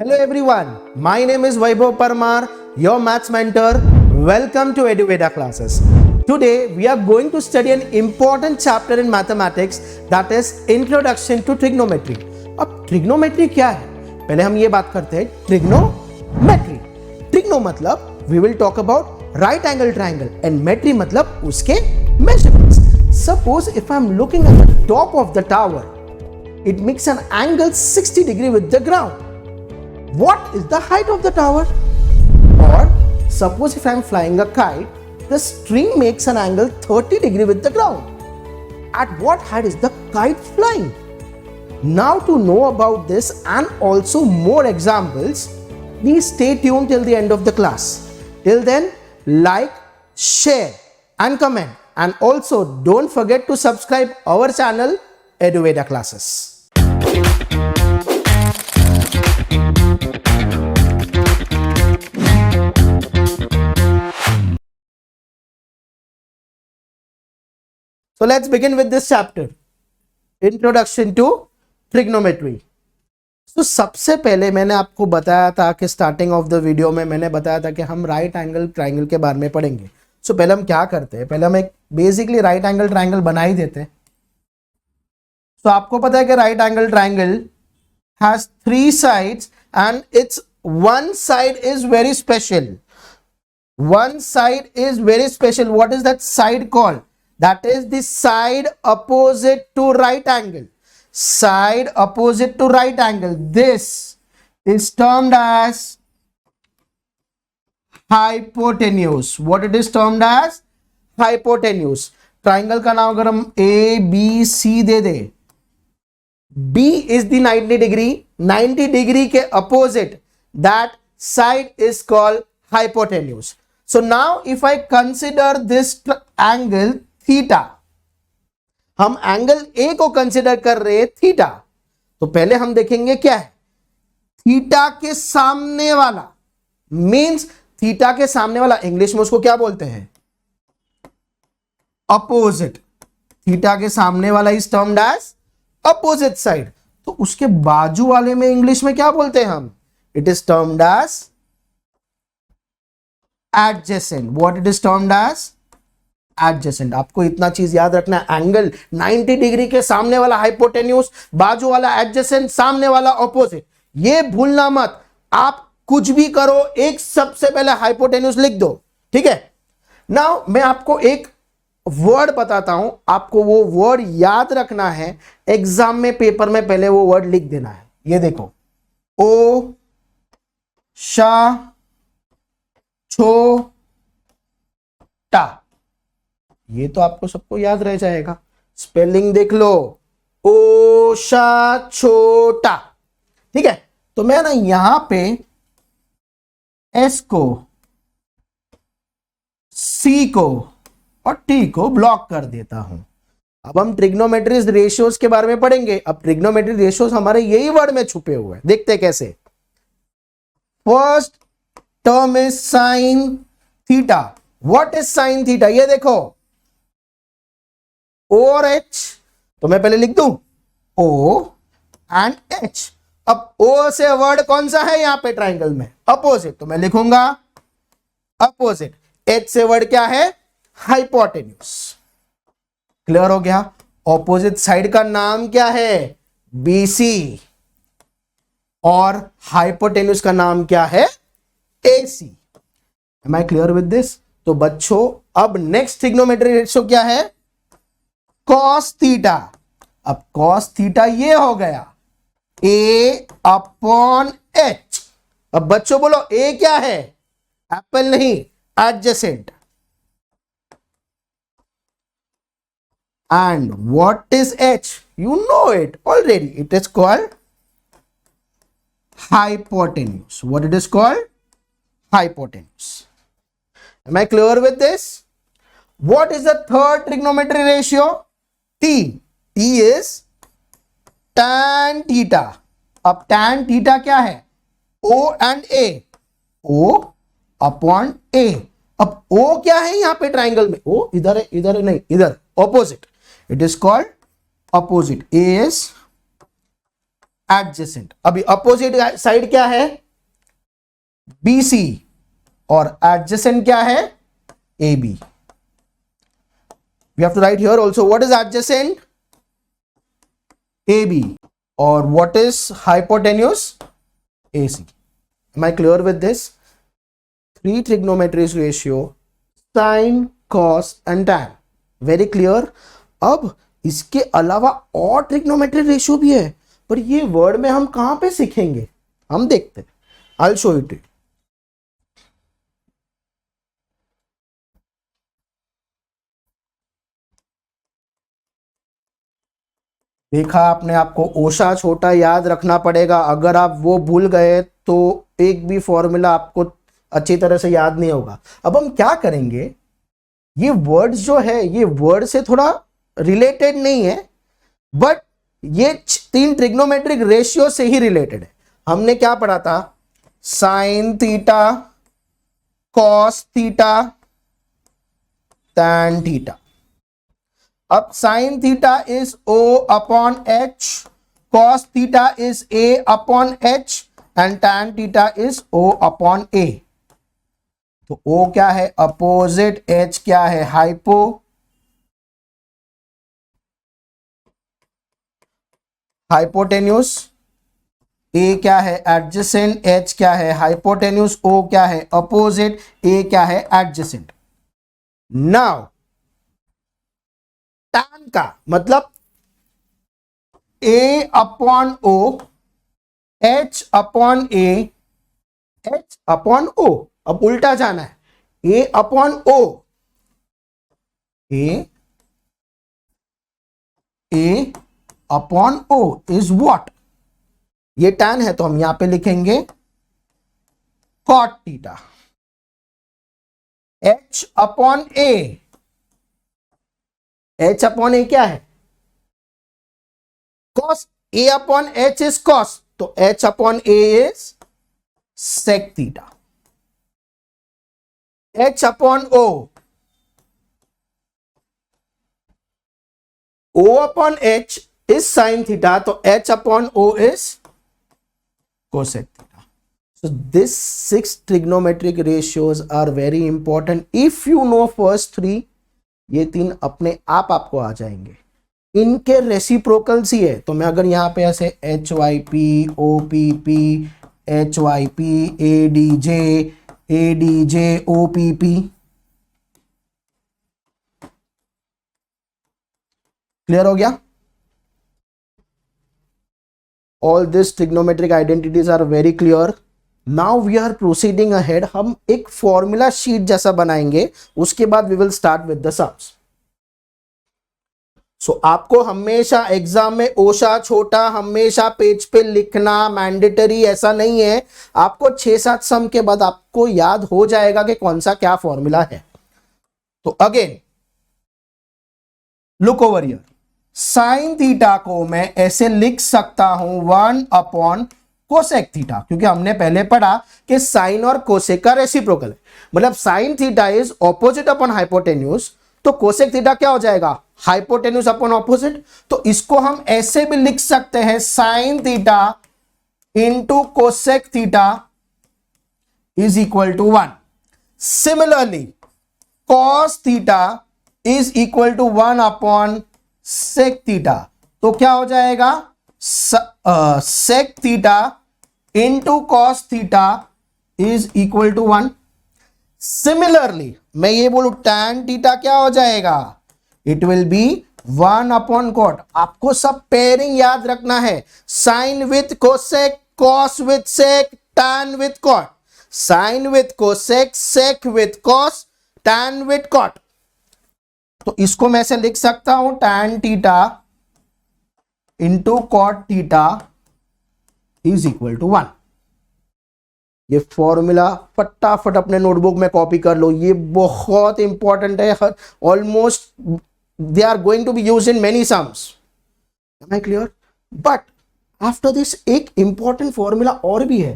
Hello everyone, my name is Vaibhav Parmar, your maths mentor. Welcome to EduVeda classes. Today we are going to study an important chapter in mathematics, that is Introduction to Trigonometry. अब trigonometry क्या है? पहले हम ये बात करते हैं trigonometry. Trigono मतलब we will talk about right angle triangle and metry मतलब उसके measurements. Suppose if I am looking at the top of the tower, it makes an angle 60 degree with the ground. What is the height of the tower? Or suppose if I am flying a kite, the string makes an angle 30 degree with the ground. At what height is the kite flying? Now to know about this and also more examples, please stay tuned till the end of the class. Till then, like, share and comment, and also don't forget to subscribe our channel EduVeda classes. So let's begin with this chapter, Introduction to Trigonometry. तो सबसे पहले मैंने आपको बताया था कि starting of the video में मैंने बताया था कि हम राइट एंगल ट्राइंगल के बारे में पढ़ेंगे. सो पहले हम क्या करते हैं, पहले हम एक बेसिकली राइट एंगल ट्राइंगल बना ही देते हैं. तो आपको पता है कि right angle triangle has 3 sides and it's one side is very special. One side is very special. What is that side called? That is the side opposite to right angle. Side opposite to right angle. This is termed as hypotenuse. What it is termed as? Hypotenuse. Triangle का नाम अगर हम A, B, C they they. B is the 90 degree. 90 degree के opposite. That side is called hypotenuse. So now if I consider this angle theta, हम angle A को consider कर रहे हैं थीटा, तो पहले हम देखेंगे क्या है थीटा के सामने वाला. मींस थीटा के सामने वाला इंग्लिश में उसको क्या बोलते हैं, अपोजिट. थीटा के सामने वाला is termed as opposite side. तो उसके बाजू वाले में इंग्लिश में क्या बोलते हैं हम, it is termed as adjacent. What it is termed as adjacent. आपको इतना चीज याद रखना है, एंगल 90 डिग्री के सामने वाला हाइपोटेन्यूज, बाजू वाला एडजेसेंट, सामने वाला ऑपोजिट. ये भूलना मत. आप कुछ भी करो, एक सबसे पहले हाइपोटेन्यूज लिख दो. ठीक है. नाउ मैं आपको एक वर्ड बताता हूं, आपको वो वर्ड याद रखना है. एग्जाम में पेपर में पहले वो वर्ड लिख देना है. ये देखो, ओ शा छो टा. ये तो आपको सबको याद रह जाएगा. स्पेलिंग देख लो, ओ शा छोटा. ठीक है. तो मैं ना यहां पे एस को, सी को और टी को ब्लॉक कर देता हूं. अब हम ट्रिग्नोमेट्री रेशियोज के बारे में पढ़ेंगे. अब ट्रिग्नोमेट्री रेशियोज हमारे यही वर्ड में छुपे हुए हैं. देखते हैं कैसे. First term is sine theta. What is sine theta, ये देखो, O और H. तो मैं पहले लिख दूं O एंड H. अब O से वर्ड कौन सा है यहां पे ट्राइंगल में, अपोजिट. तो मैं लिखूंगा अपोजिट. H से वर्ड क्या है, हाइपोटेन्यूज. क्लियर हो गया. ऑपोजिट साइड का नाम क्या है, BC. और हाइपोटेन्यूज का नाम क्या है, AC. Am I clear with this. तो बच्चों अब नेक्स्ट ट्रिग्नोमेट्री रेशियो क्या है, कॉस थीटा. अब कॉस थीटा ये हो गया A अपॉन H. अब बच्चों बोलो A क्या है, एप्पल नहीं, adjacent. And what is H, you know it already, it is called hypotenuse. What it is called, hypotenuse. Am I clear with this? What is the third trigonometry ratio, T. T is tan theta. अब tan theta क्या है, O and A. O upon A. अब O क्या है यहां पे triangle में, O इधर है, इधर है नहीं, इधर opposite. It is called opposite. A is adjacent. अभी अपोजिट साइड क्या है? BC, और एडजेसेंट क्या है? AB। We have to write here also what is adjacent? AB, or what is hypotenuse? AC. Am I clear with this? Three trigonometry ratio, sin, cos and tan. Very clear. अब इसके अलावा और trigonometry ratio भी है, पर ये word में हम कहां पे सीखेंगे, हम देखते हैं। I'll show it to you. देखा आपने, आपको ओशा छोटा याद रखना पड़ेगा। अगर आप वो भूल गए तो एक भी फॉर्मूला आपको अच्छी तरह से याद नहीं होगा। अब हम क्या करेंगे, ये वर्ड्स जो है ये वर्ड से थोड़ा रिलेटेड नहीं है, बट ये तीन ट्रिग्नोमेट्रिक रेशियो से ही रिलेटेड है। हमने क्या पढ़ा था? Sine theta, cos theta, tan theta. अब sine theta is O upon H, cos theta is A upon H and tan theta is O upon A। तो O क्या है? अपोजिट, H क्या है? हाइपो, हाइपोटेन्यूस, A क्या है? Adjacent, H क्या है? हाइपोटेन्यूस, O क्या है? अपोजिट, A क्या है? एडजेसेंट। नाउ tan का मतलब A upon O, H upon A, H upon O। अब उल्टा जाना है, A upon O, A upon O is what? ये tan है तो हम यहां पे लिखेंगे cot theta. H upon A, H upon A क्या है? cos। A upon H is cos, तो H upon A is sec theta. H upon O, O upon H is sin theta, तो H upon O is cosec theta. So this 6 trigonometric ratios are very important. If you know first 3, ये तीन अपने आप आपको आ जाएंगे। इनके reciprocals ही है। तो मैं अगर यहां पे ऐसे HYP, OPP, HYP, ADJ, ADJ, OPP, clear हो गया? All these trigonometric identities are very clear. Now we are proceeding ahead. हम एक फॉर्मूला शीट जैसा बनाएंगे, उसके बाद we will start with the sums. So आपको हमेशा एग्जाम में ओशा छोटा हमेशा पेज पे लिखना मैंडेटरी ऐसा नहीं है। आपको 6-7 सम के बाद आपको याद हो जाएगा कि कौन सा क्या फॉर्मूला है। तो again look over here, sine theta को मैं ऐसे लिख सकता हूं 1 अपॉन कोसेक थीटा, क्योंकि हमने पहले पढ़ा कि साइन और कोसेक का रेसिप्रोकल है। मतलब sine theta is opposite upon hypotenuse, तो कोसेक थीटा क्या हो जाएगा? Hypotenuse upon opposite. तो इसको हम ऐसे भी लिख सकते हैं, sine theta into cosec theta is equal to 1। Similarly cos theta is equal to 1 upon sec theta, तो क्या हो जाएगा? Sec theta into cos theta is equal to 1। Similarly मैं ये बोलूं tan थीटा क्या हो जाएगा? It will be 1 upon cot. आपको सब पेयरिंग याद रखना है, sine with cosec, cos with sec, tan with cot, sine with cosec, sec with cos, tan with cot. तो इसको मैं ऐसे लिख सकता हूं tan theta into cot theta is equal to 1। ये फॉर्मूला फटाफट अपने नोटबुक में कॉपी कर लो, ये बहुत इंपॉर्टेंट है। Almost they are going to be used in many sums. Am I clear? But after this एक इंपॉर्टेंट फॉर्मूला और भी है,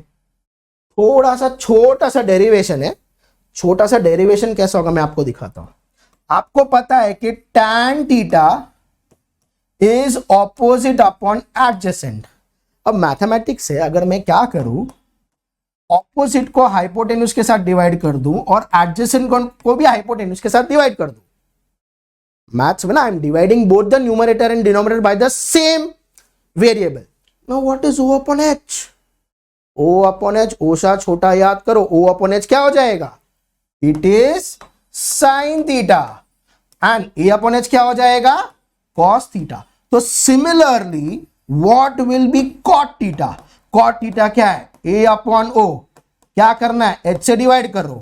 थोड़ा सा छोटा सा डेरिवेशन है। छोटा सा डेरिवेशन कैसा होगा मैं आपको दिखाता हूं। आपको पता है कि tan theta is opposite upon adjacent, अब मैथमेटिक्स से अगर मैं क्या करूं, ऑपोजिट को हाइपोटेन्यूज के साथ डिवाइड कर दूं और एडजेसेंट को भी हाइपोटेन्यूज के साथ डिवाइड कर दूं. मैथ्स में ना I am dividing both the numerator and denominator by the same variable. Now what is O upon H? O upon H, ओशा छोटा याद करो, O अपॉन H क्या हो जाएगा? It is sine theta and A upon H क्या हो जाएगा? Cos theta. तो similarly what will be cot theta? Cot theta क्या है? A upon O. क्या करना है? H से डिवाइड करो.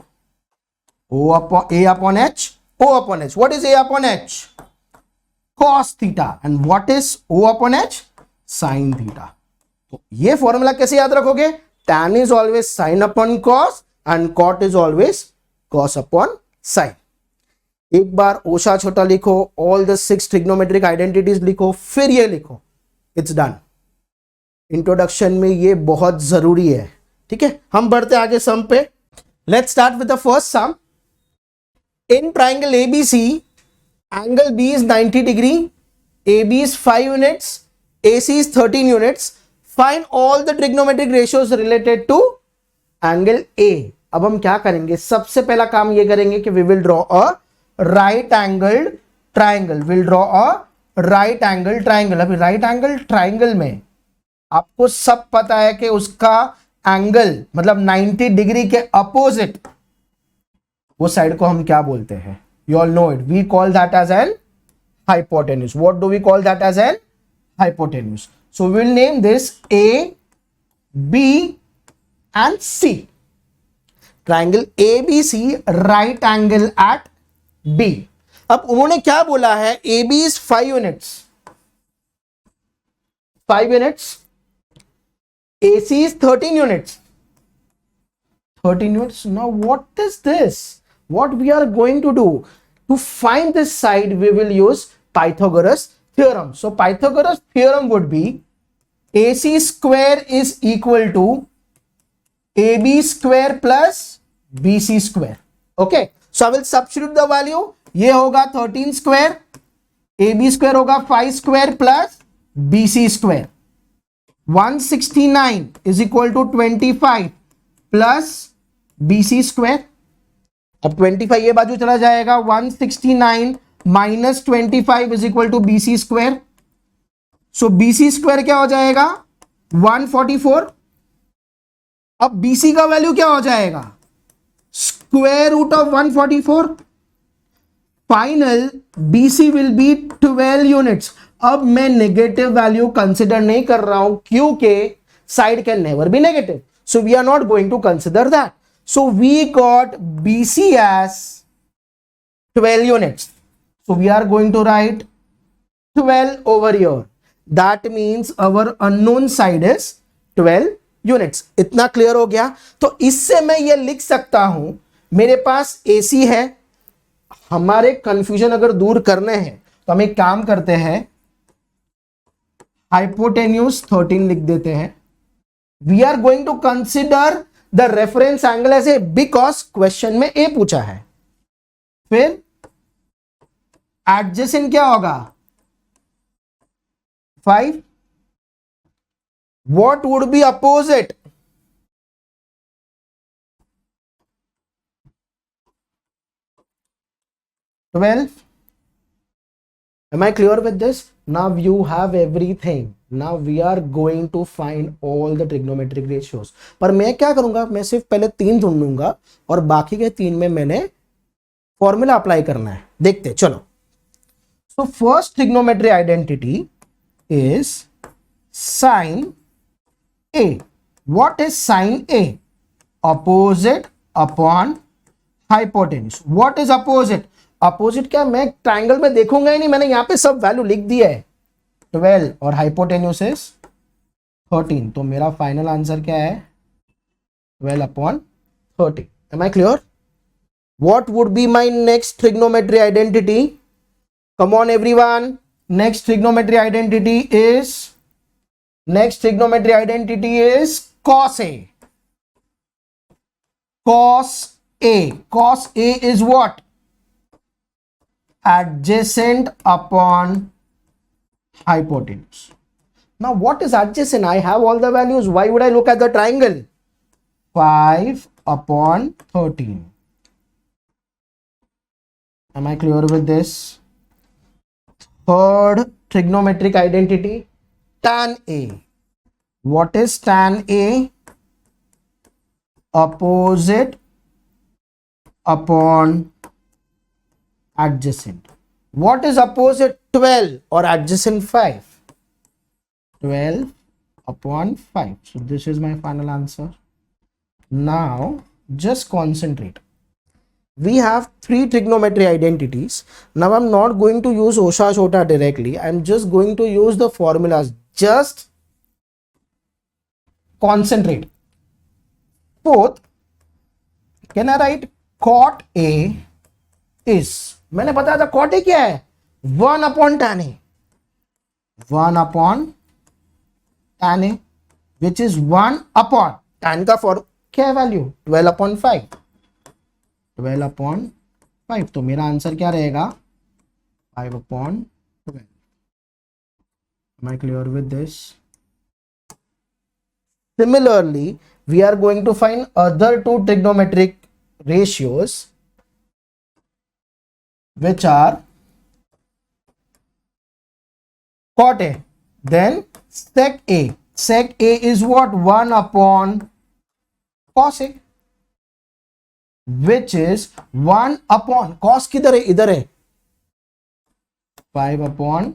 A upon H, O upon H. What is A upon H? Cos theta. And what is O upon H? Sin theta. तो ये formula कैसे याद रखोगे? Tan is always sin upon cos and cot is always cos upon sin. एक बार ओशा छोटा लिखो, all the 6 trigonometric identities लिखो, फिर ये लिखो. It's done. इंट्रोडक्शन में ये बहुत जरूरी है. ठीक है, हम बढ़ते आगे सम पे. Let's start with the first sum. In triangle ABC, angle B is 90 degree, AB is 5 units, AC is 13 units. Find all the trigonometric ratios related to angle A. अब हम क्या करेंगे? सबसे पहला काम ये करेंगे कि we will draw a right angled triangle. We'll draw a right angled triangle. अभी right angled triangle में आपको सब पता है कि उसका एंगल मतलब 90 डिग्री के अपोजिट वो साइड को हम क्या बोलते हैं? You all know it. We call that as an hypotenuse. What do we call that as an hypotenuse? So we will name this A, B and C. Triangle ABC, right angle at B. अब उन्होंने क्या बोला है? AB is 5 units. 5 units. AC is 13 units. 13 units. Now what is this? What we are going to do? To find this side, we will use Pythagoras theorem. So Pythagoras theorem would be AC square is equal to AB square plus BC square. Okay. So I will substitute the value. ये होगा 13 square, AB square होगा 5 square plus BC square. 169 is equal to 25 plus BC square. अब 25 ये बाजू चला जाएगा. 169 minus 25 is equal to BC square. So BC square क्या हो जाएगा? 144. अब BC का वैल्यू क्या हो जाएगा? Square root of 144. Final BC will be 12 units. अब मैं नेगेटिव वैल्यू कंसिडर नहीं कर रहा हूं क्योंकि side can never be negative. So we are not going to consider that. So we got BC as 12 units. So we are going to write 12 over here. That means our unknown side is 12 units. इतना clear हो गया? तो इससे मैं ये लिख सकता हूं, मेरे पास AC है. हमारे कंफ्यूजन अगर दूर करने हैं तो हम एक काम करते हैं, हाइपोटेन्यूज 13 लिख देते हैं. We are going to consider the reference angle ऐसे बिकॉज क्वेश्चन में ए पूछा है. फिर एडजेसेंट क्या होगा? 5. What would be opposite? 12. Am I clear with this? Now you have everything. Now we are going to find all the trigonometric ratios. पर मैं क्या करूंगा? मैं सिर्फ पहले 3 ढूंढूंगा और बाकी के 3 में मैंने फॉर्मूला अप्लाई करना है. देखते चलो. So first trigonometry identity is sin A. What is sin A? Opposite upon hypotenuse. What is opposite? Opposite क्या? मैं ट्राइंगल में देखूंगा ही नहीं, मैंने यहां पे सब वैल्यू लिख दिया है. 12 और हाइपोटेन्यूस इज 13. तो मेरा फाइनल आंसर क्या है? 12 upon 30. Am I clear? What would be my next trigonometry identity? Come on everyone. Next trigonometry identity is cos A. Cos A. Cos A is what? Adjacent upon hypotenuse. Now what is adjacent? I have all the values. Why would I look at the triangle? 5 upon 13. Am I clear with this? Third trigonometric identity, tan A. What is tan A? Opposite upon adjacent. What is opposite? 12 or adjacent 5? 12 upon 5. So this is my final answer. Now just concentrate. We have three trigonometry identities. Now I'm not going to use Osha Shota directly. I'm just going to use the formulas. Just concentrate. Fourth, can I write cot A is, मैंने बताया था cot A क्या है? 1 upon tan A. 1 upon tan A, which is 1 upon tan का for क्या है value? 12 upon 5. 12 upon 5. तो मेरा आंसर क्या रहेगा? 5 upon 12. Am I clear with this? Similarly, we are going to find other two trigonometric ratios, which are cot A. Then sec A. Sec A is what? 1 upon cos A, which is 1 upon cos किधर है? इधर है. 5 upon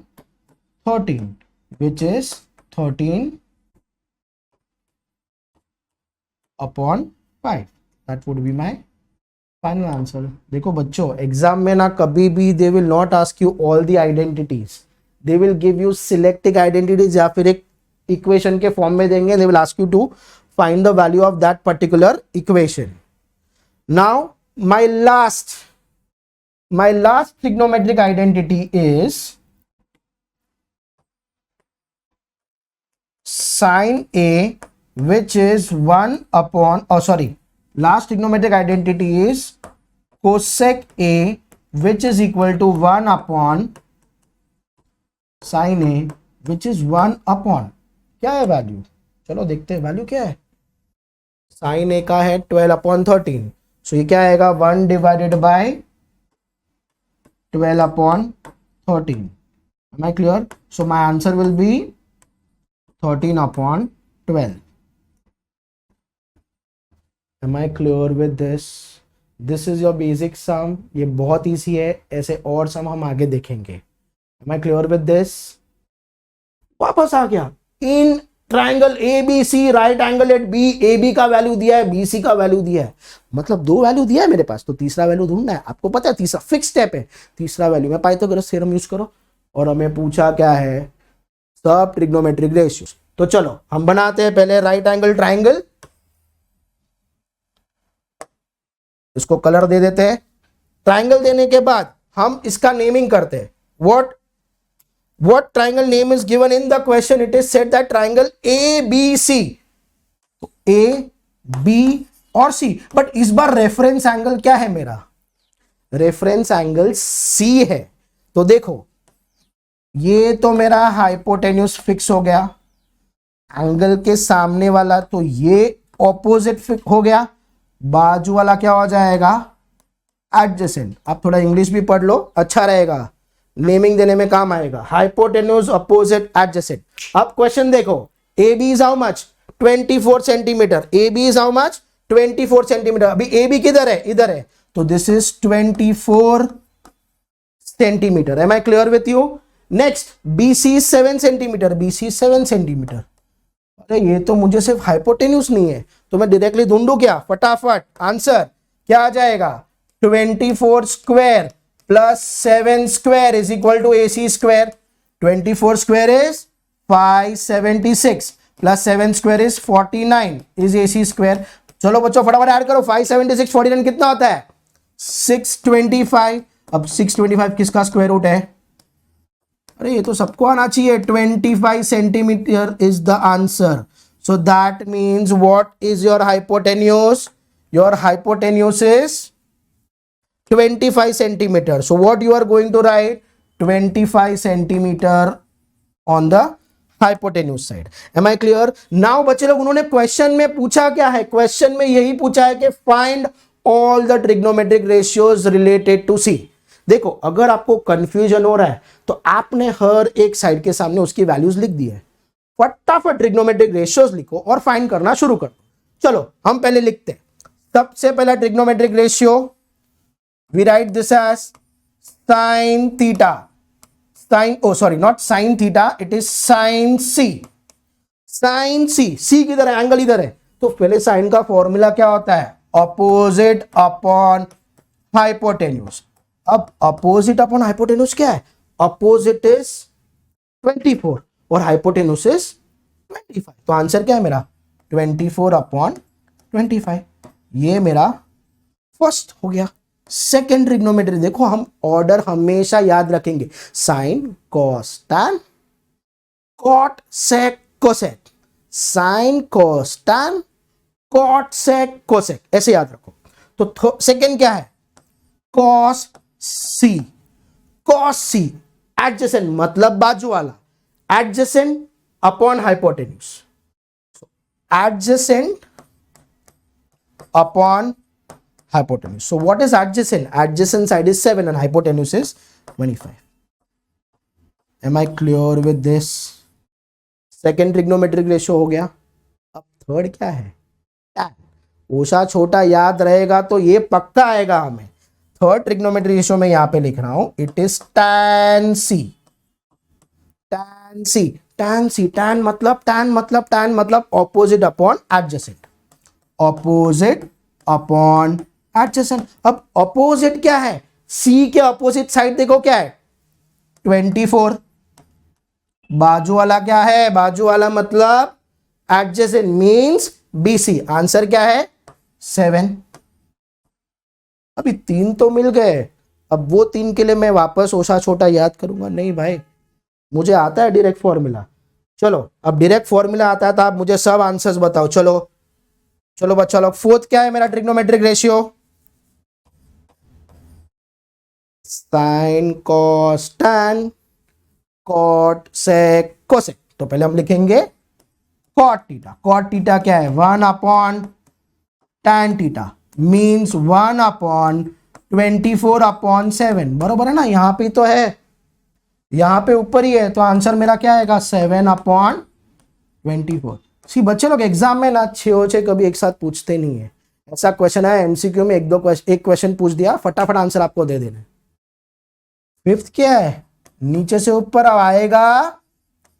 13, which is 13 upon 5. That would be my final answer. देखो बच्चों, exam में ना कभी भी they will not ask you all the identities. They will give you selected identities या फिर एक equation के फॉर्म में देंगे. They will ask you to find the value of that particular equation. Now my last trigonometric identity is sin A, which is 1 upon, last trigonometric identity is cosec A, which is equal to 1 upon sin A, which is 1 upon, क्या है value? चलो देखते हैं value क्या है. sin A का है 12 upon 13. सो ये क्या आएगा? 1 divided bye 12 upon 13. Am I clear? So my answer will be 13 upon 12. Am I clear with this? This is your basic sum. ये बहुत easy है. ऐसे और sum हम आगे देखेंगे. Am I clear with this? वापस आ गया. In triangle A B C, right angle at B, A B का वैल्यू दिया है, बी सी का वैल्यू दिया है, मतलब 2 वैल्यू दिया है मेरे पास, तो तीसरा वैल्यू ढूंढना है. आपको पता है तीसरा फिक्स स्टेप है. तीसरा वैल्यू में पाइथागोरस थ्योरम यूज करो. और हमें पूछा क्या है? सब ट्रिग्नोमेट्रिक रेशियोज. तो चलो हम बनाते हैं पहले राइट एंगल ट्राइंगल. इसको कलर दे देते हैं. ट्राइंगल देने के बाद हम इसका नेमिंग करते हैं. What triangle name is given in the question? It is said that triangle ABC. A, B और C. But इस बार रेफरेंस एंगल क्या है मेरा? रेफरेंस एंगल C है. तो देखो ये तो मेरा हाइपोटेन्यूस फिक्स हो गया. एंगल के सामने वाला तो ये ऑपोजिट फिक्स हो गया. बाजू वाला क्या हो जाएगा? एडजेसेंट. आप थोड़ा इंग्लिश भी पढ़ लो, अच्छा रहेगा, नेमिंग देने में काम आएगा. Hypotenuse, opposite, adjacent. अब क्वेश्चन देखो. A B is how much? 24 centimetre. A B is how much? 24 centimetre. अभी ए बी किधर है? इधर है. तो this is 24 centimetre. Am I clear with you? Next B C 7 centimetre. B C 7 centimetre. अरे ये तो मुझे सिर्फ हाइपोटेन्यूज नहीं है, तो मैं डायरेक्टली ढूंढू क्या? फटाफट आंसर क्या आ जाएगा? 24 square plus 7 square is equal to AC square. 24 square is 576 plus 7 square is 49 is AC square. चलो बच्चों फटाफट ऐड करो. 576 49 कितना होता है? 625. अब 625 किसका स्क्वायर रूट है? अरे ये तो सबको आना चाहिए. 25 centimetre is the answer. So that means what is your hypotenuse? Your hypotenuse is 25 centimeter. So what you are going to write? 25 centimeter on the hypotenuse side. Am I clear? Now बच्चे लोग, उन्होंने question में पूछा क्या है? Question में यही पूछा है कि find all the trigonometric ratios related to C. देखो, अगर आपको कंफ्यूजन हो रहा है तो आपने हर एक साइड के सामने उसकी वैल्यूज लिख दी है। फटाफट ट्रिग्नोमेट्रिक रेशियोज लिखो और फाइंड करना शुरू करो। चलो हम पहले लिखते हैं। सबसे पहला trigonometric ratio, we write this as sine theta. Sine, oh sorry, not sine theta, it is sine C. Sine C, C किधर है? एंगल इधर है। तो पहले साइन का फॉर्मूला क्या होता है? Opposite upon hypotenuse. अब अपोजिट अपॉन हाइपोटेन्यूज क्या है? अपोजिट इज 24 और हाइपोटेन्यूज इज 25। तो आंसर क्या है मेरा? 24 अपॉन 25। ये मेरा फर्स्ट हो गया। सेकेंड ट्रिग्नोमेट्री, देखो हम ऑर्डर हमेशा याद रखेंगे। Sine, cos, tan, cot, sec, cosec. Sine, cos, tan, cot, sec, cosec, ऐसे याद रखो। तो सेकेंड क्या है? Cos C. Cos C adjacent मतलब बाजू वाला, adjacent upon hypotenuse. Adjacent upon hypotenuse. So what is adjacent? Adjacent side is 7 and hypotenuse is 25. Am I clear with this? Second trigonometric ratio हो गया। अब थर्ड क्या है? tan। ओछा छोटा याद रहेगा तो ये पक्का आएगा हमें। थर्ड ट्रिग्नोमेट्रिक रेशियो में यहां पे लिख रहा हूं, it is tan c। tan c, tan c, tan मतलब opposite upon adjacent. Opposite upon adjacent. अब ऑपोजिट क्या है? सी के ऑपोजिट साइड देखो क्या है? 24। बाजू वाला क्या है? बाजू वाला मतलब एडजेसेंट मींस बीसी। आंसर क्या है? 7। अभी 3 तो मिल गए। अब वो 3 के लिए मैं वापस ओछा छोटा याद करूंगा? नहीं भाई, मुझे आता है डायरेक्ट फॉर्मूला। चलो, अब डायरेक्ट फॉर्मूला आता है तो आप मुझे सब आंसर्स बताओ। चलो बच्चा लोग, फोर्थ क्या है मेरा trigonometric ratio? Sine, cos, tan, cot, sec, cosec. तो पहले हम लिखेंगे कॉट थीटा। कॉट थीटा क्या है? 1 upon tan theta means 1 upon 24 upon 7। बरोबर है ना? यहां पे तो है, यहां पे ऊपर ही है, तो आंसर मेरा क्या आएगा? 7 अपॉन 24। सी बच्चे लोग, एग्जाम में ना 6 कभी एक साथ पूछते नहीं है। ऐसा क्वेश्चन है एमसीक्यू में, एक क्वेश्चन पूछ दिया, फटाफट आंसर आपको दे देना। फिफ्थ क्या है? नीचे से ऊपर आएगा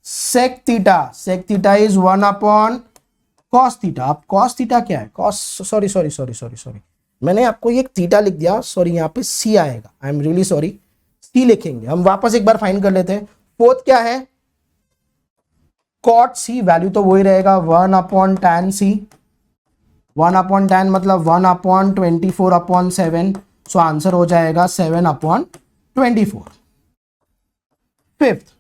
sec theta. Sec theta is 1 upon cos theta. अब कॉस थीटा क्या है? कॉस, सॉरी, मैंने आपको ये थीटा लिख दिया, सॉरी, यहाँ पे सी आएगा। आई एम रियली सॉरी, सी लिखेंगे हम। वापस एक बार फाइंड कर लेते हैं। फोर्थ क्या है? Cot C. वैल्यू तो वही रहेगा, 1 अपॉन टैन सी। 1 अपॉन टैन मतलब 1 अपॉन 24 अपॉन 7। सो आंसर हो जाएगा 7 अपॉन 24। फिफ्थ,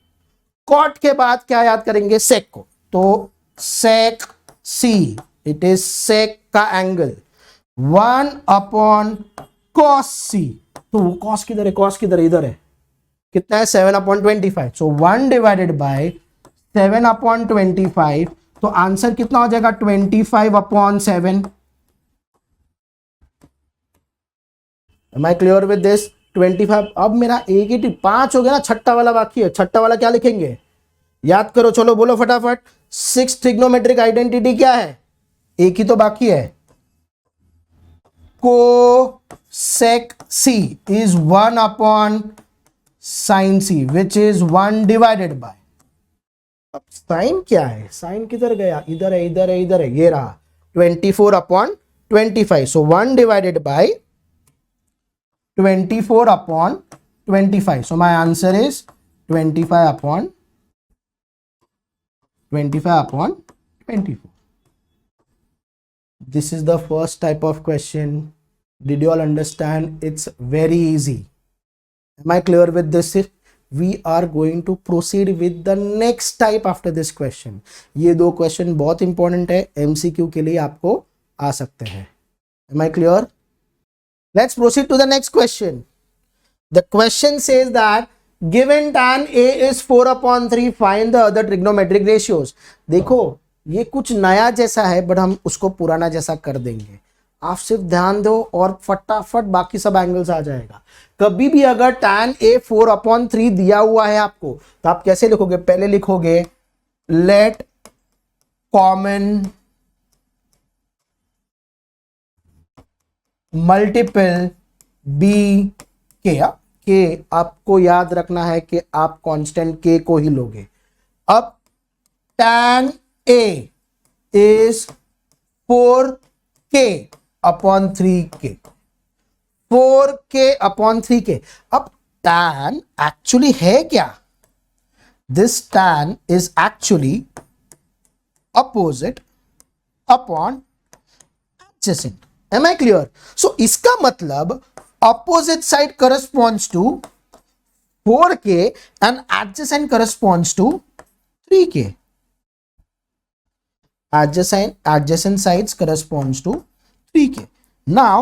कॉट के बाद क्या याद करेंगे? सेक को। तो सेक सी, इट इज सेक का एंगल 1 अपॉन कॉस सी। तो कॉस किधर है? कॉस किधर है? इधर है। कितना है? 7 upon 25। So 1 divided by 7 upon 25। तो आंसर कितना हो जाएगा? 25 upon 7। Am I clear with this? 25। अब मेरा एक ही 5 हो गया ना, छठा वाला बाकी है। छठा वाला क्या लिखेंगे? याद करो, चलो बोलो फटाफट। 6 ट्रिग्नोमेट्रिक आइडेंटिटी क्या है? एक ही तो बाकी है। Cosec C is 1 upon sine C which is 1 divided by. अब साइन क्या है? साइन किधर गया? इधर है, इधर है, इधर है, ये रहा 24 upon 25। So 1 divided bye 24 upon 25. So my answer is 25 upon 24. This is the first type of question. Did you all understand? It's very easy. Am I clear with this? We are going to proceed with the next type after this question. ये दो question बहुत important है, MCQ के लिए आपको आ सकते हैं. Am I clear? Let's proceed to the next question. The question says that given tan A is 4/3 find the other trigonometric ratios. देखो ये कुछ नया जैसा है बट हम उसको पुराना जैसा कर देंगे। आप सिर्फ ध्यान दो और फटाफट बाकी सब एंगल्स आ जाएगा। कभी भी अगर tan A 4/3 दिया हुआ है आपको तो आप कैसे लिखोगे? पहले लिखोगे लेट कॉमन मल्टीपल बी के। के आपको याद रखना है कि आप कांस्टेंट के को ही लोगे। अब tan A is 4k/3k, 4k/3k। अब tan एक्चुअली है क्या? This tan is actually opposite upon adjacent. Am I clear? So इसका मतलब opposite side corresponds to 4k and adjacent corresponds to 3k. Adjacent sides corresponds to 3k. Now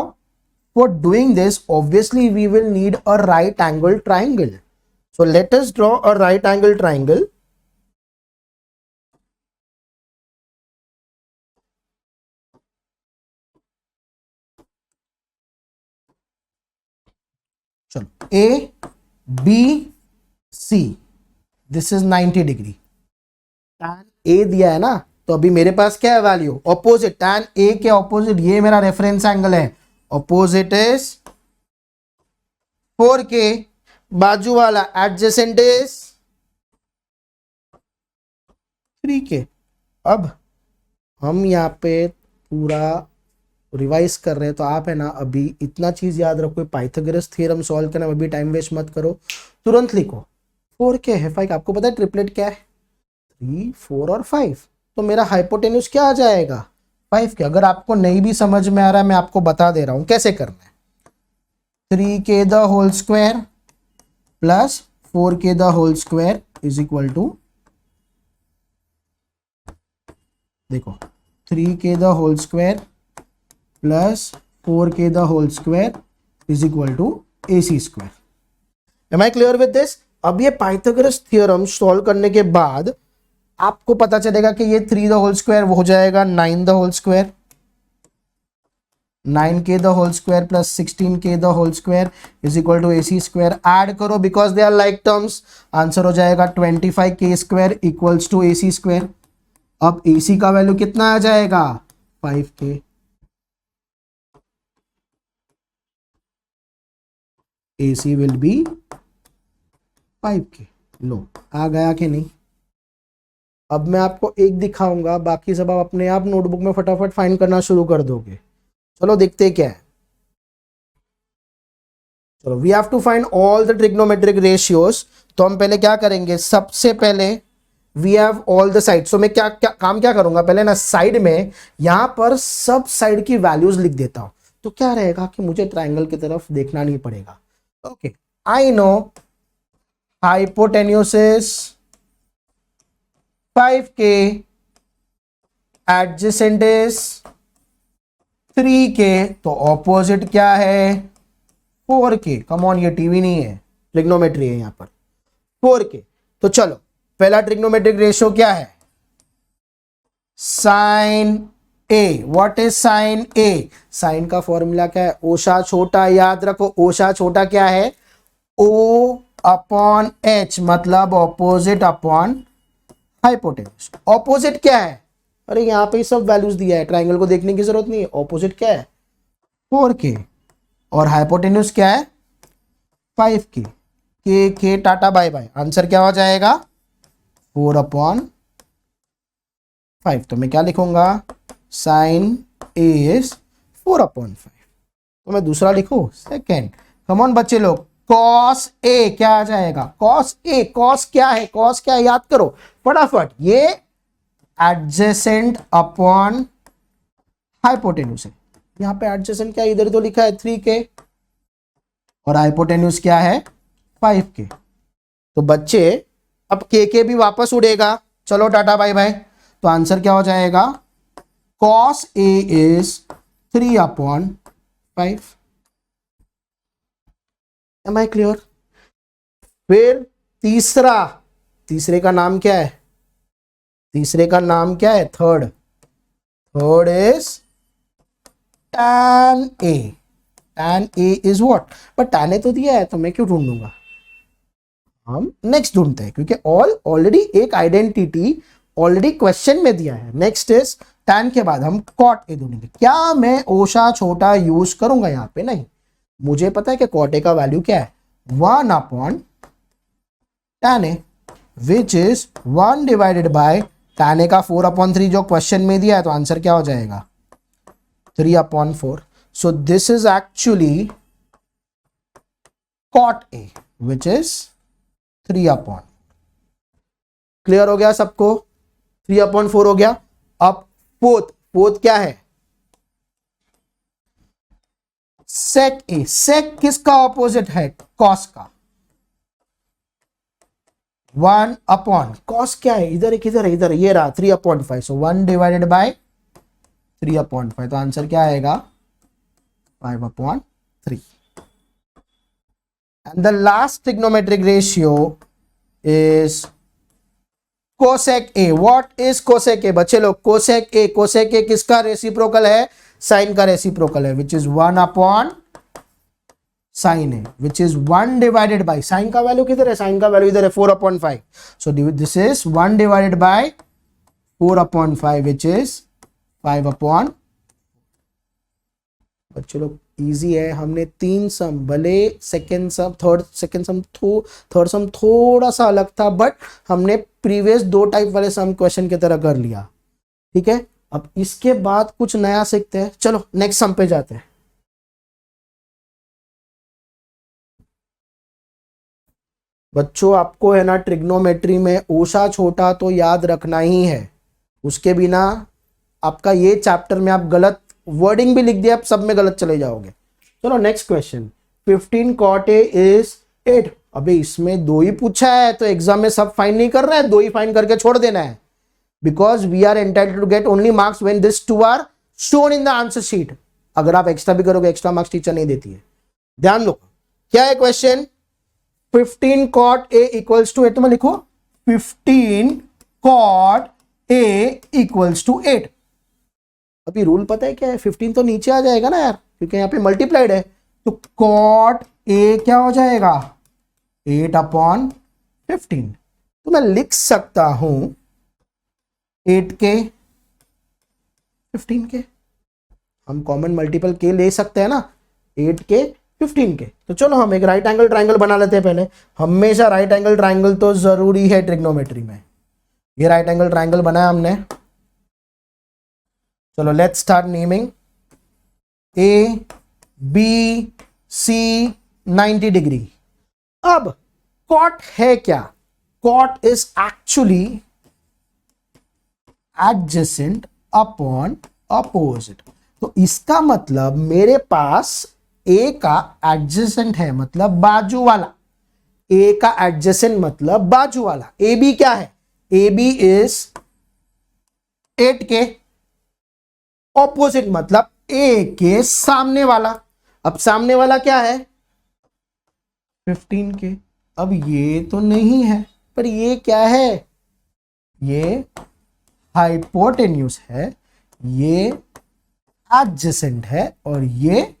for doing this obviously we will need a right angle triangle. So let us draw a right angle triangle. चलो A B C, this is 90 degree. tan A दिया है ना, तो अभी मेरे पास क्या है value? Opposite. tan A के ऑपोजिट ये मेरा रेफरेंस एंगल है, ऑपोजिट इज 4k, बाजू वाला एडजेसेंट इज 3k। अब हम यहाँ पे पूरा रिवाइज कर रहे हैं तो आप है ना अभी इतना चीज याद रखो, पाइथागोरस थ्योरम सॉल्व करना, अभी टाइम वेस्ट मत करो, तुरंत लिखो। 4k है 5, आपको पता है ट्रिपलेट क्या है? 3 4 और 5, तो मेरा हाइपोटेन्यूज क्या आ जाएगा? 5k। अगर आपको नहीं भी समझ में आ रहा है मैं आपको बता दे रहा हूं कैसे करना है। 3k the whole square plus 4k the whole square is equal to, देखो 3k the whole square plus 4k the whole square is equal to AC square. Am I clear with this? अब ये Pythagoras theorem solve करने के बाद आपको पता चलेगा कि ये 3 द होल स्क्वायर वो हो जाएगा 9 the whole square, 9k the whole square plus 16k the whole square is equal to AC square. Add करो because they are like terms, answer हो जाएगा 25k square equals to AC square. अब AC का value कितना आ जाएगा? 5k। AC will be 5k। लो आ गया कि नहीं? अब मैं आपको एक दिखाऊंगा, बाकी सब आप अपने आप नोटबुक में फटाफट फाइंड करना शुरू कर दोगे। चलो देखते क्या है। चलो we have to find all the trigonometric ratios. तो हम पहले क्या करेंगे? सबसे पहले we have all the side. So मैं क्या काम क्या करूंगा? पहले ना साइड में यहां पर सब साइड की वैल्यूज लिख देता हूं, तो क्या रहेगा कि मुझे ट्राइंगल की तरफ देखना नहीं पड़ेगा। Okay, I know hypotenuse is 5k, adjacent is 3k, तो ऑपोजिट क्या है? 4k। कम ऑन, ये टीवी नहीं है, ट्रिग्नोमेट्री है यहाँ पर। 4k। तो चलो पहला ट्रिग्नोमेट्रिक रेशियो क्या है? Sine A. What is sine A? Sine का फॉर्मूला क्या है? ओशा छोटा, याद रखो ओशा छोटा क्या है? O अपॉन H, मतलब ऑपोजिट अपॉन हाइपोटेन्यूज। ऑपोजिट क्या है? अरे यहां पे सब वैल्यूज दिया है, ट्राइंगल को देखने की जरूरत नहीं है। ऑपोजिट क्या है? 4k। और हाइपोटेन्यूज क्या है? 5k। के टाटा बाय बाय। आंसर क्या हो जाएगा? 4/5। तो मैं क्या लिखूंगा? Sine A is 4/5। तो मैं दूसरा लिखूं सेकेंड। कम ऑन बच्चे लोग, कॉस ए क्या आ जाएगा? Cos A. कॉस क्या है? कॉस क्या है याद करो फटाफट। ये एडजेसेंट अपॉन हाइपोटेन्यूज है। यहां पे एडजेसेंट क्या इधर तो लिखा है 3k और हाइपोटेन्यूज क्या है? 5k। तो बच्चे अब के भी वापस उड़ेगा। चलो टाटा बाय बाय। तो आंसर क्या हो जाएगा? cos A is 3/5। Am I clear? फिर तीसरा, तीसरे का नाम क्या है, तीसरे का नाम क्या है, third, third is tan A. tan A is what, but tan A तो दिया है तो मैं क्यों ढूंढूंगा, हम नेक्स्ट ढूंढते हैं क्योंकि ऑलरेडी एक आइडेंटिटी ऑलरेडी क्वेश्चन में दिया है। नेक्स्ट इज tan के बाद हम cot A ढूंढेंगे। क्या मैं ओशा छोटा यूज करूंगा यहाँ पे, नहीं, मुझे पता है कि cot A का वैल्यू क्या है, 1 upon tan A which is 1 divided bye tan A का 4/3 जो क्वेश्चन में दिया है, तो आंसर क्या हो जाएगा 3/4। सो this is actually cot A which is 3/, clear हो गया सबको, 3/4 हो गया। अब फोर्थ, फोर्थ क्या है, sec A, sec किसका ऑपोजिट है, cos का, 1 अपॉन cos क्या है, इधर किधर, इधर ये रहा 3/5, सो 1 डिवाइडेड बाय 3/5, तो आंसर क्या आएगा 5/3। And the last trigonometric ratio is cosec A. What is cosec A? बच्चे लोग cosec A, cosec A किसका रेसिप्रोकल है, साइन का रेसिप्रोकल है, which is 1 upon sine A, which is 1 divided by, sine का वैल्यू किधर है, साइन का वैल्यू इधर है 4/5, so this is 1 divided by 4/5 which is 5/, बच्चे लोग इजी है, हमने 3 सम, भले सेकेंड सम, थर्ड सम थोड़ा सा अलग था, बट हमने प्रीवियस 2 टाइप वाले सम क्वेश्चन की तरह कर लिया, ठीक है। अब इसके बाद कुछ नया सीखते हैं, चलो नेक्स्ट सम पे जाते हैं। बच्चों आपको है ना ट्रिग्नोमेट्री में ओशा छोटा तो याद रखना ही है, उसके बिना आपका ये चैप्टर में आप गलत वर्डिंग भी लिख दिया, आप सब में गलत चले जाओगे। चलो next question, 15 cot A is 8। अबे इसमें 2 ही पूछा है, तो एग्जाम में सब फाइन नहीं कर रहा है, 2 ही फाइन करके छोड़ देना है, because we are entitled to get only marks when this 2 are shown in the answer sheet. अगर आप एक्स्ट्रा भी करोगे, एक्स्ट्रा मार्क्स टीचर नहीं देती है। ध्यान लो क्या है question, 15 cot A equals to 8, तो मैं लिखो 15 cot A इक्वल्स टू 8। अभी रूल पता है क्या है, 15 तो नीचे आ जाएगा ना यार, क्योंकि यहाँ पे मल्टीप्लाइड है, तो cot A क्या हो जाएगा 8/15। तो मैं लिख सकता हूं 8 के 15 के, हम कॉमन मल्टीपल के ले सकते हैं ना, 8 के 15 के। तो चलो हम एक राइट एंगल ट्राइंगल बना लेते हैं पहले, हमेशा राइट एंगल ट्राइंगल तो जरूरी है ट्रिग्नोमेट्री में। ये राइट एंगल ट्राइंगल बनाया हमने, चलो let's start naming. A B C 90 degree. अब cot है क्या, cot is actually adjacent upon opposite, तो इसका मतलब मेरे पास A का एडजेसेंट है, मतलब बाजू वाला, A का एडजेसेंट मतलब बाजू वाला। ए बी क्या है, ए बी इज 8 के ऑपोजिट, मतलब A के सामने वाला। अब सामने वाला क्या है 15 के। अब ये तो नहीं है, पर ये क्या है, ये हाइपोटेन्यूज है, ये एडजेसेंट है और ये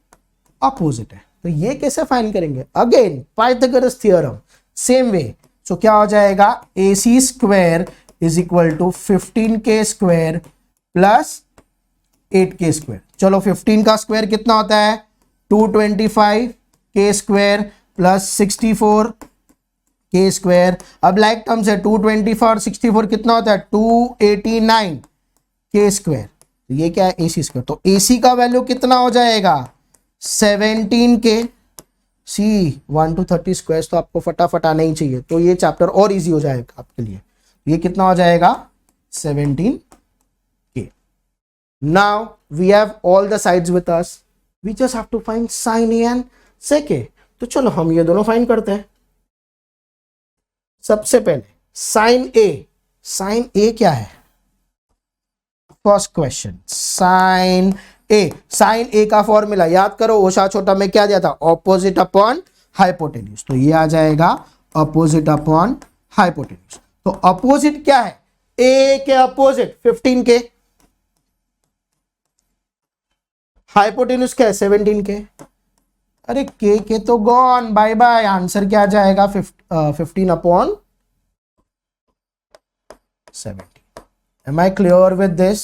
अपोजिट है। तो ये कैसे फाइंड करेंगे, again Pythagoras theorem, same way. So क्या हो जाएगा, AC square is equal to 15K square plus 8K square. चलो 15 का स्क्वायर कितना होता है 225K square plus 64K square. अब लाइक टर्म्स है 225 और 64 कितना होता है 289K स्क्वायर। तो ये क्या है AC स्क्वायर, तो AC का वैल्यू कितना हो जाएगा 17K। सी 1 to 30 स्क्वायर तो आपको फटाफट आना ही चाहिए, तो ये चैप्टर और इजी हो जाएगा आपके लिए। ये कितना हो जाएगा 17K। Now we have all the sides with us. We just have to find sin A and sec A. तो चलो हम ये दोनों फाइंड करते हैं। सबसे पहले sin A, sin A क्या है, first question sin A, sin A का फॉर्मूला याद करो, ओशा छोटा में क्या दिया था ऑपोजिट अपॉन हाइपोटेन्यूज, तो ये आ जाएगा अपोजिट अपॉन हाइपोटेन्यूज। तो अपोजिट क्या है, ए के अपोजिट 15 के, हाइपोटेन्यूज क्या है 17 के। अरे के तो गॉन, बाय बाय। आंसर क्या आ जाएगा 15 upon 17। Am I clear with this?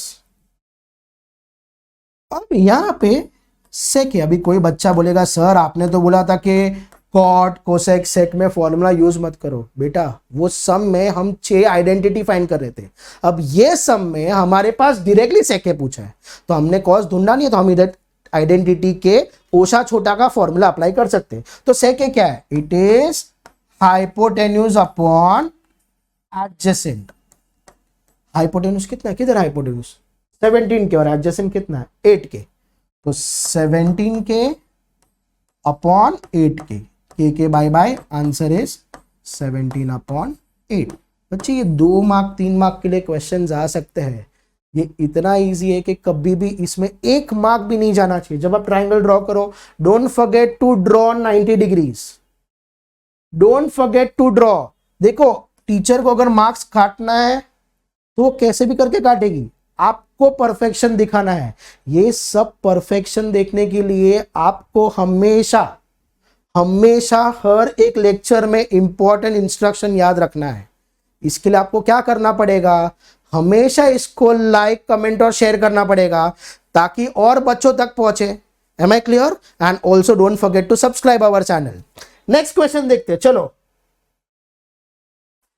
अब यहां पे सेक है। अभी कोई बच्चा बोलेगा सर आपने तो बोला था कि कॉट कोसेक सेक में फॉर्मूला यूज मत करो। बेटा वो सम में हम 6 आइडेंटिटी फाइंड कर रहे थे, अब ये सम में हमारे पास डायरेक्टली सेक है पूछा है, तो हमने कॉस ढूंढना नहीं है, तो हम इधर आइडेंटिटी के ओछा छोटा का फॉर्मूला अप्लाई कर सकते हैं। तो सेक क्या है, it is hypotenuse upon adjacent. Hypotenuse कितना है, किधर हाइपोटेन्यूज 17 के, और एडजेसेंट कितना है 8 के। तो 17 के upon 8 K bye bye, answer is 17 upon 8। बच्चे ये 2 मार्क 3 मार्क के लिए क्वेश्चंस आ सकते हैं। ये इतना इजी है कि कभी भी इसमें 1 मार्क भी नहीं जाना चाहिए। जब आप ट्राइंगल ड्रॉ करो, don't forget to draw 90 degrees, don't forget to draw. देखो टीचर को अगर मार्क्स काटना है तो वो कैसे भी करके काटेगी, आपको परफेक्शन दिखाना है। ये सब परफेक्शन देखने के लिए आपको हमेशा हमेशा हर एक लेक्चर में इंपॉर्टेंट इंस्ट्रक्शन याद रखना है। इसके लिए आपको क्या करना पड़ेगा, हमेशा इसको लाइक कमेंट और शेयर करना पड़ेगा ताकि और बच्चों तक पहुंचे। Am I clear? And also don't forget to subscribe our channel. Next question देखते हैं, चलो।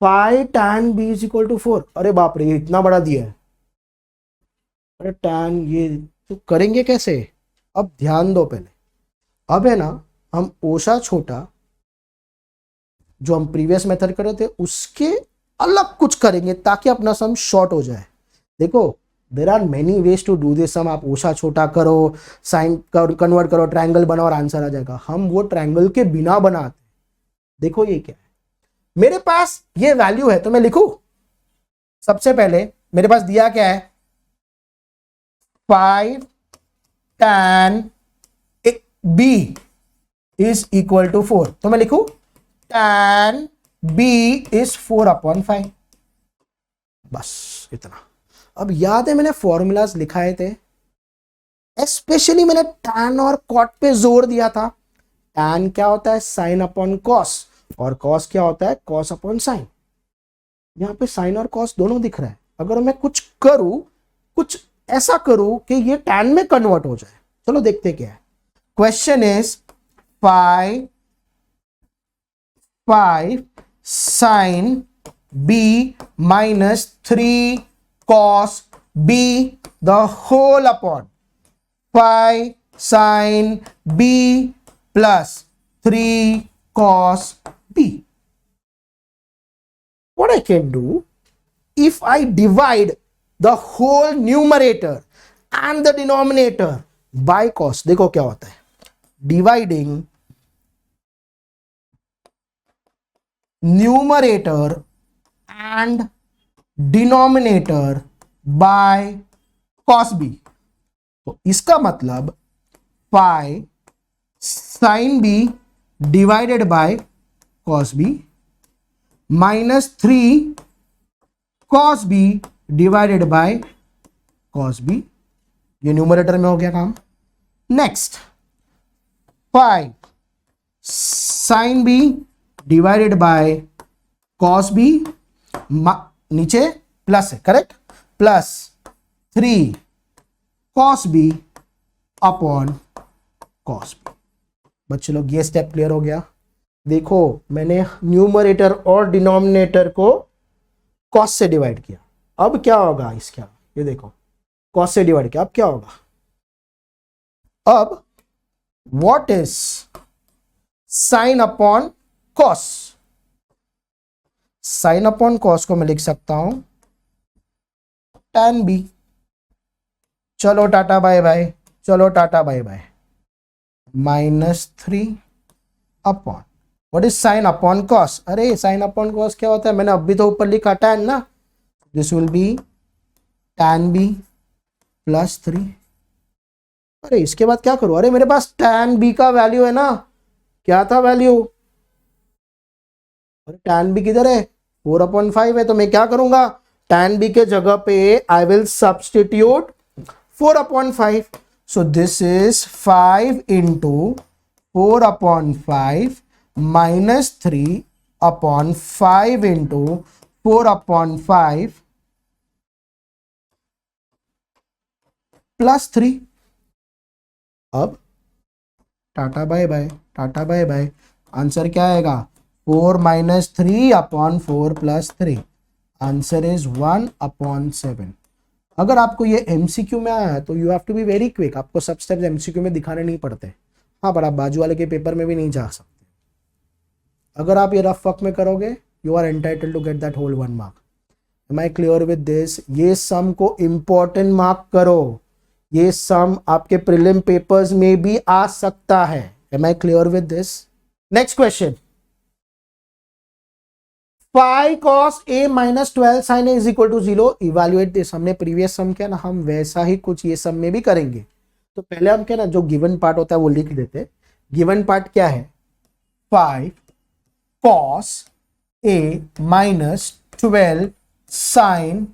5 tan b is equal to 4। अरे बाप रे, ये इतना बड़ा दिया है। अरे tan ये तो करेंगे कैसे? अब ध्यान दो पहले। अब है ना, हम ओछा छोटा जो हम प्रीवियस मेथड कर रहे थे उसके अलग कुछ करेंगे ताकि अपना सम शॉर्ट हो जाए। देखो there are many ways to do this sum. आप ओछा छोटा करो, साइन कन्वर्ट करो, ट्रायंगल बनाओ और आंसर आ जाएगा। हम वो ट्रायंगल के बिना बनाते। देखो ये क्या है, मेरे पास ये वैल्यू है तो मैं लिखूं। सबसे पहले मेरे पास दिया क्या है, 5 tan b is equal to 4, तो मैं लिखूं tan b इज 4 अपॉन 5। बस इतना। अब याद है मैंने फॉर्मूलाज लिखाए थे, स्पेशली मैंने tan और cot पे जोर दिया था। tan क्या होता है, साइन अपॉन कॉस, और cos क्या होता है, cos अपॉन साइन। यहां पे साइन और cos दोनों दिख रहा है। अगर मैं कुछ करूं, कुछ ऐसा करूं कि ये tan में कन्वर्ट हो जाए। चलो देखते क्या है। Question is 5 sin b minus 3 cos b the whole upon 5 sin b plus 3 cos b. What I can do, if I divide the whole numerator and the denominator by cos, देखो क्या होता है, dividing numerator and denominator by cos b। तो इसका मतलब 5 sin b divided by cos b minus 3 cos b divided by cos b। ये numerator में हो गया काम। Next 5 sin b divided by cos b, नीचे प्लस है, correct, plus 3 cos b upon cos b। बच्चे लोग ये स्टेप क्लियर हो गया। देखो मैंने न्यूमरेटर और डिनोमिनेटर को cos से डिवाइड किया। अब क्या होगा इसका, ये देखो cos से डिवाइड किया, अब क्या होगा, अब what is sine upon cos। Sign upon cos को मैं लिख सकता हूं tan b। चलो टाटा बाय बाय, चलो tata bye bye, -3 upon what is sine upon cos। अरे साइन अपॉन cos क्या होता है, मैंने अभी तो ऊपर लिखा tan ना, this will be tan b plus 3। अरे इसके बाद क्या करूं, अरे मेरे पास tan b का वैल्यू है ना, क्या था वैल्यू और tan b किधर है, 4/5 है, तो मैं क्या करूंगा, tan b के जगह पे I will substitute 4/5. So this is 5 into 4/5 minus 3/5 into 4/5 plus 3. अब tata bye bye, tata bye bye. Answer क्या आएगा, 4 माइनस 3/4 प्लस 3. Answer is 1/7. अगर आपको ये एमसीक्यू में आया है तो you have to be very quick. आपको सब स्टेप्स एमसीक्यू में दिखाने नहीं पड़ते. हाँ, पर आप बाजू वाले के पेपर में भी नहीं जा सकते. अगर आप ये रफ वर्क में करोगे, you are entitled to get that whole 1 mark. Am I clear with this? ये सम को इंपॉर्टेंट मार्क करो. ये सम आपके प्रीलिम पेपर्स में भी आ सकता है. Am I clear with this? Next question, 5 cos a minus 12 sin a is equal to 0. Evaluate this. हमने प्रीवियस सम किया ना, हम वैसा ही कुछ ये सम में भी करेंगे. तो पहले हम क्या ना, जो गिवन पार्ट होता है वो लिख देते. गिवन पार्ट क्या है, 5 cos a minus 12 sin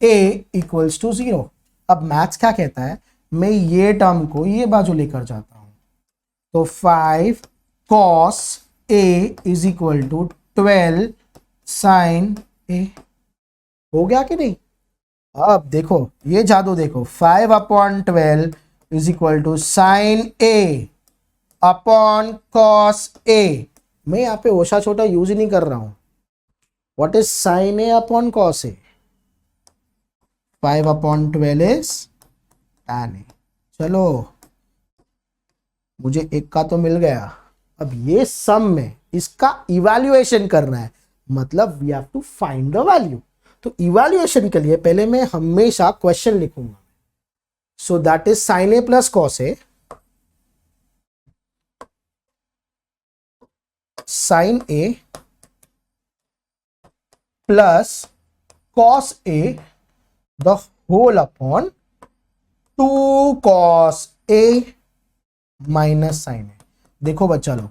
a equals to 0. अब मैथ्स क्या कहता है, मैं ये टर्म को ये बाजू लेकर जाता हूं. तो 5 cos a is equal to 12 sin a. हो गया कि नहीं? अब देखो ये जादू देखो, 5/12 is equal to sin a upon cos a. मैं यहां पे ओछा छोटा यूज ही नहीं कर रहा हूं. What is sin a upon cos a? 5/12 is tan a. चलो, मुझे एक का तो मिल गया. अब ये सम में इसका इवैल्यूएशन करना है, मतलब we have to find the value. तो इवैल्यूएशन के लिए पहले मैं हमेशा क्वेश्चन लिखूंगा. So that is sin a plus cos a, sin a plus cos a the whole upon 2 cos a minus sin a. देखो बच्चा लोग,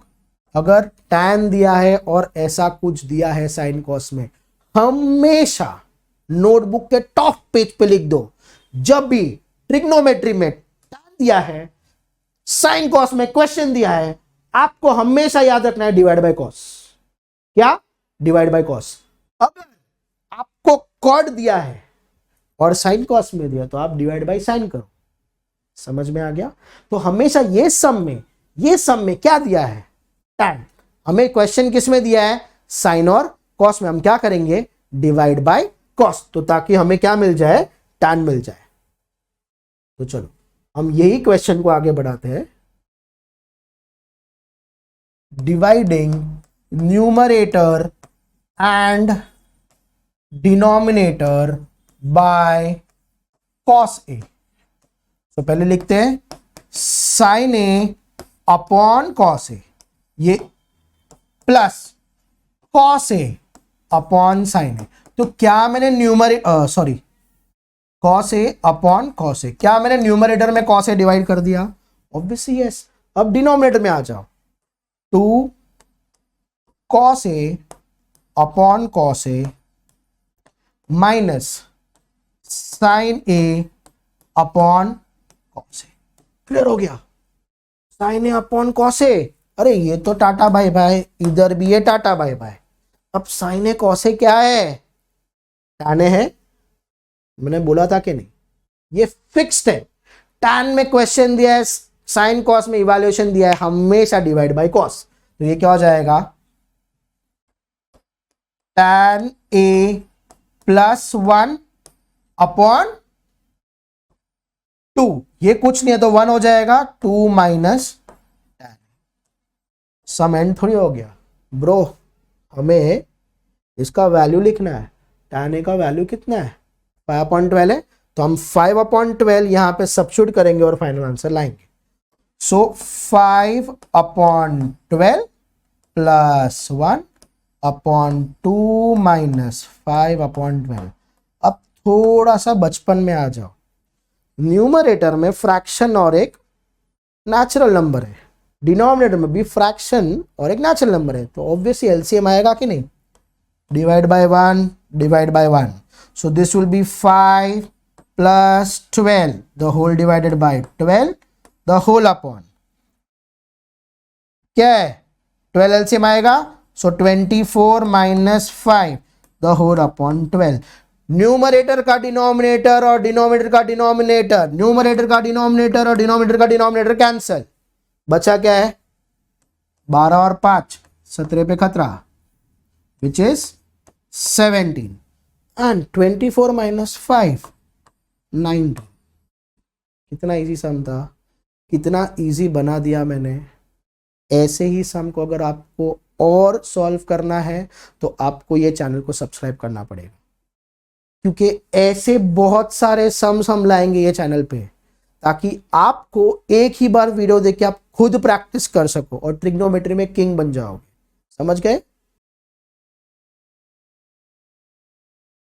अगर tan दिया है और ऐसा कुछ दिया है sin cos में, हमेशा नोटबुक के टॉप पेज पे लिख दो. जब भी ट्रिग्नोमेट्री में tan दिया है, sin cos में क्वेश्चन दिया है, आपको हमेशा याद रखना है डिवाइड बाय cos. क्या? Divide by cos. अगर आपको कॉड दिया है और sin cos में दिया तो आप डिवाइड बाय sin करो. समझ में आ गया? तो हमेशा ये सम में क्या दिया है, tan. हमें क्वेश्चन किस में दिया है, sin और cos में. हम क्या करेंगे, डिवाइड बाय cos, तो ताकि हमें क्या मिल जाए, tan मिल जाए. तो चलो हम यही क्वेश्चन को आगे बढ़ाते हैं. Dividing numerator and denominator bye cos a. तो पहले लिखते हैं sin a upon cos a, ये plus cos a upon sin a. तो क्या मैंने cos a upon cos a, क्या मैंने न्यूमरेटर में cos a डिवाइड कर दिया? Obviously yes. अब डिनोमिनेटर में आ जाओ. 2 cos a upon cos a minus sin a upon cos a. Clear हो गया? sin a upon cos a. अरे ये तो टाटा बाय बाय, इधर भी ये टाटा बाय बाय. अब sin a cos a क्या है, tan a है. मैंने बोला था कि नहीं, ये फिक्स्ड है. tan में क्वेश्चन दिया है, sin cos में इवैल्यूएशन दिया है, हमेशा डिवाइड बाय cos. तो ये क्या हो जाएगा, tan a प्लस 1 अपॉन 2. ये कुछ नहीं है तो 1 हो जाएगा. 2 माइनस tan. सम एंड थोड़ी हो गया ब्रो. हमें इसका वैल्यू लिखना है. tan a का वैल्यू कितना है, 5/12 है. तो हम 5/12 यहां पे सब्स्टिट्यूट करेंगे और फाइनल आंसर लाएंगे. सो 5/12 प्लस 1/2 माइनस 5/12. अब थोड़ा सा बचपन में आ जाओ. न्यूमरेटर में फ्रैक्शन और एक नेचुरल नंबर है, डिनोमिनेटर में भी फ्रैक्शन और एक नेचुरल नंबर है. तो ऑब्वियसली एलसीएम आएगा कि नहीं. divide by 1, divide by 1. So this will be 5 plus 12, the whole divided by 12, the whole upon. क्या है? 12 LCM आएगा. So 24 minus 5, the whole upon 12. Numerator का डिनोमिनेटर और डिनोमिनेटर का डिनोमिनेटर, न्यूमरेटर का डिनोमिनेटर और डिनोमिनेटर का डिनोमिनेटर कैंसल. बचा क्या है? 12 और 5, 17 पे खतरा, which is 17. And 24 minus 5, 19. कितना इजी सम था, कितना इजी बना दिया मैंने. ऐसे ही सम को अगर आपको और सॉल्व करना है तो आपको ये चैनल को सब्सक्राइब करना पड़ेगा, क्योंकि ऐसे बहुत सारे सम्स हम लाएंगे ये चैनल पे, ताकि आपको एक ही बार वीडियो देख के आप खुद प्रैक्टिस कर सको और ट्रिग्नोमेट्री में किंग बन जाओगे. समझ गए?